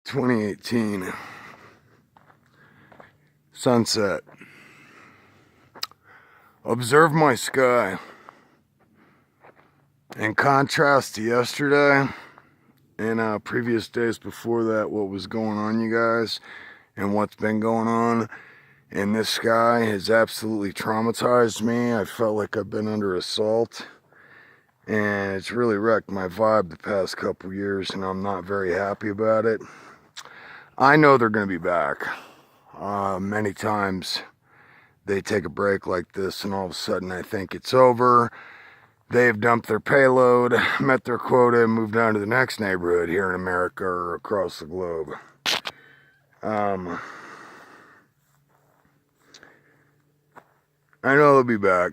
2018. Sunset. Observe my sky. In contrast to yesterday and previous days before that, what was going on, you guys, and what's been going on in this sky has absolutely traumatized me. I felt like I've been under assault, and it's really wrecked my vibe the past couple years, and I'm not very happy about it. I know they're going to be back. Many times they take a break like this, and all of a sudden I think it's over. They've dumped their payload, met their quota, and moved on to the next neighborhood here in America or across the globe. I know they'll be back,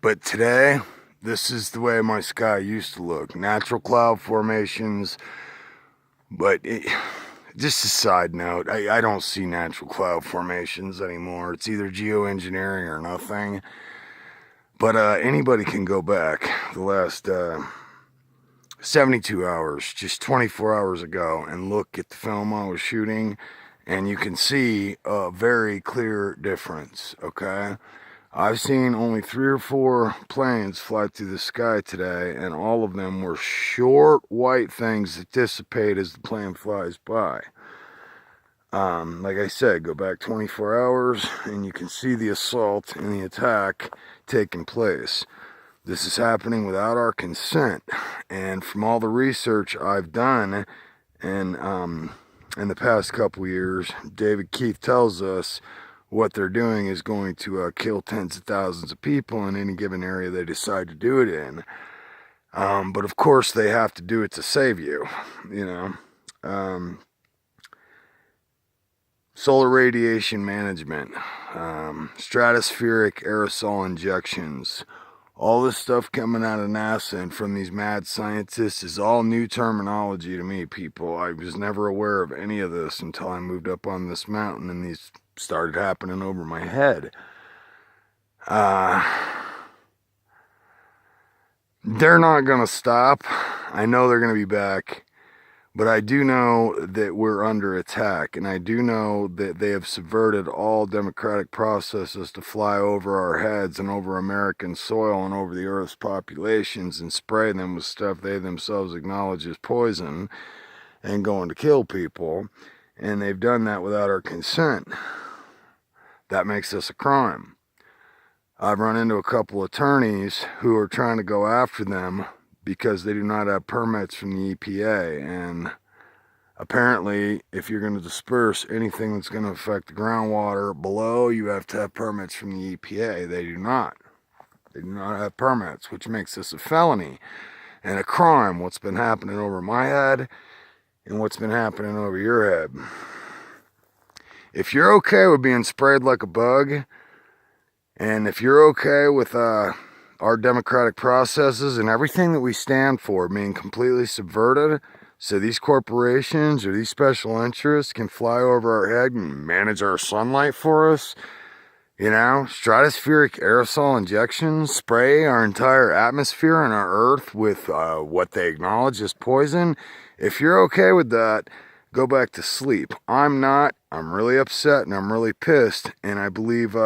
but today, this is the way my sky used to look. Natural cloud formations, but just a side note, I don't see natural cloud formations anymore. It's either geoengineering or nothing. But anybody can go back the last 72 hours, just 24 hours ago, and look at the film I was shooting, and you can see a very clear difference, okay? I've seen only 3 or 4 planes fly through the sky today, and all of them were short white things that dissipate as the plane flies by. Like I said, go back 24 hours, and you can see the assault and the attack taking place. This is happening without our consent, and from all the research I've done and in the past couple years, David Keith tells us what they're doing is going to kill tens of thousands of people in any given area they decide to do it in. But of course they have to do it to save you, you know. Solar radiation management, stratospheric aerosol injections, all this stuff coming out of NASA and from these mad scientists is all new terminology to me, people. I was never aware of any of this until I moved up on this mountain and these started happening over my head. They're not going to stop. I know they're going to be back. But I do know that we're under attack, and I do know that they have subverted all democratic processes to fly over our heads and over American soil and over the Earth's populations and spray them with stuff they themselves acknowledge as poison and going to kill people. And they've done that without our consent. That makes this a crime. I've run into a couple attorneys who are trying to go after them because they do not have permits from the EPA, and apparently if you're going to disperse anything that's going to affect the groundwater below, you have to have permits from the EPA. They do not have permits, which makes this a felony and a crime, what's been happening over my head and what's been happening over your head. If you're okay with being sprayed like a bug, and if you're okay with our democratic processes and everything that we stand for being completely subverted, so these corporations or these special interests can fly over our head and manage our sunlight for us, you know, stratospheric aerosol injections, spray our entire atmosphere and our earth with what they acknowledge as poison. If you're okay with that, go back to sleep. I'm not. I'm really upset and I'm really pissed, and I believe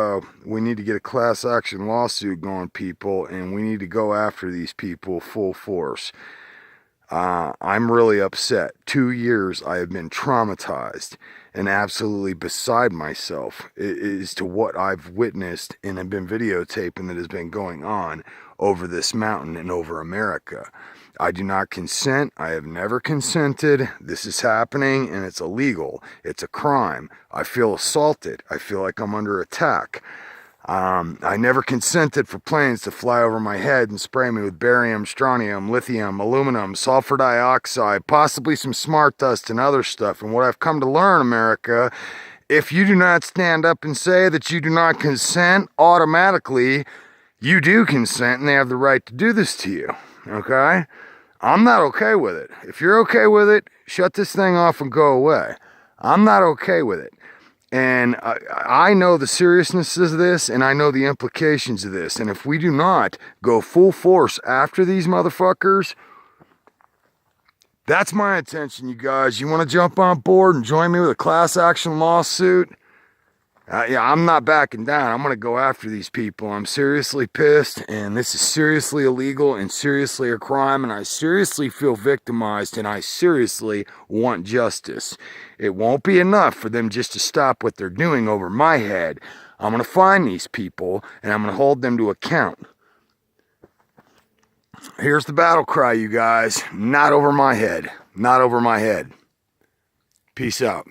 we need to get a class action lawsuit going, people, and we need to go after these people full force. I'm really upset. 2 years I have been traumatized and absolutely beside myself as to what I've witnessed and have been videotaping that has been going on over this mountain and over America. I do not consent. I have never consented. This is happening and it's illegal. It's a crime. I feel assaulted. I feel like I'm under attack. I never consented for planes to fly over my head and spray me with barium, strontium, lithium, aluminum, sulfur dioxide, possibly some smart dust and other stuff. And what I've come to learn, America, if you do not stand up and say that you do not consent, automatically you do consent and they have the right to do this to you. Okay? I'm not okay with it. If you're okay with it, shut this thing off and go away. I'm not okay with it. And I know the seriousness of this, and I know the implications of this. And if we do not go full force after these motherfuckers, That's my intention, you guys. You want to jump on board and join me with a class action lawsuit? Yeah, I'm not backing down. I'm going to go after these people. I'm seriously pissed, and this is seriously illegal and seriously a crime, and I seriously feel victimized, and I seriously want justice. It won't be enough for them just to stop what they're doing over my head. I'm going to find these people, and I'm going to hold them to account. Here's the battle cry, you guys. Not over my head. Not over my head. Peace out.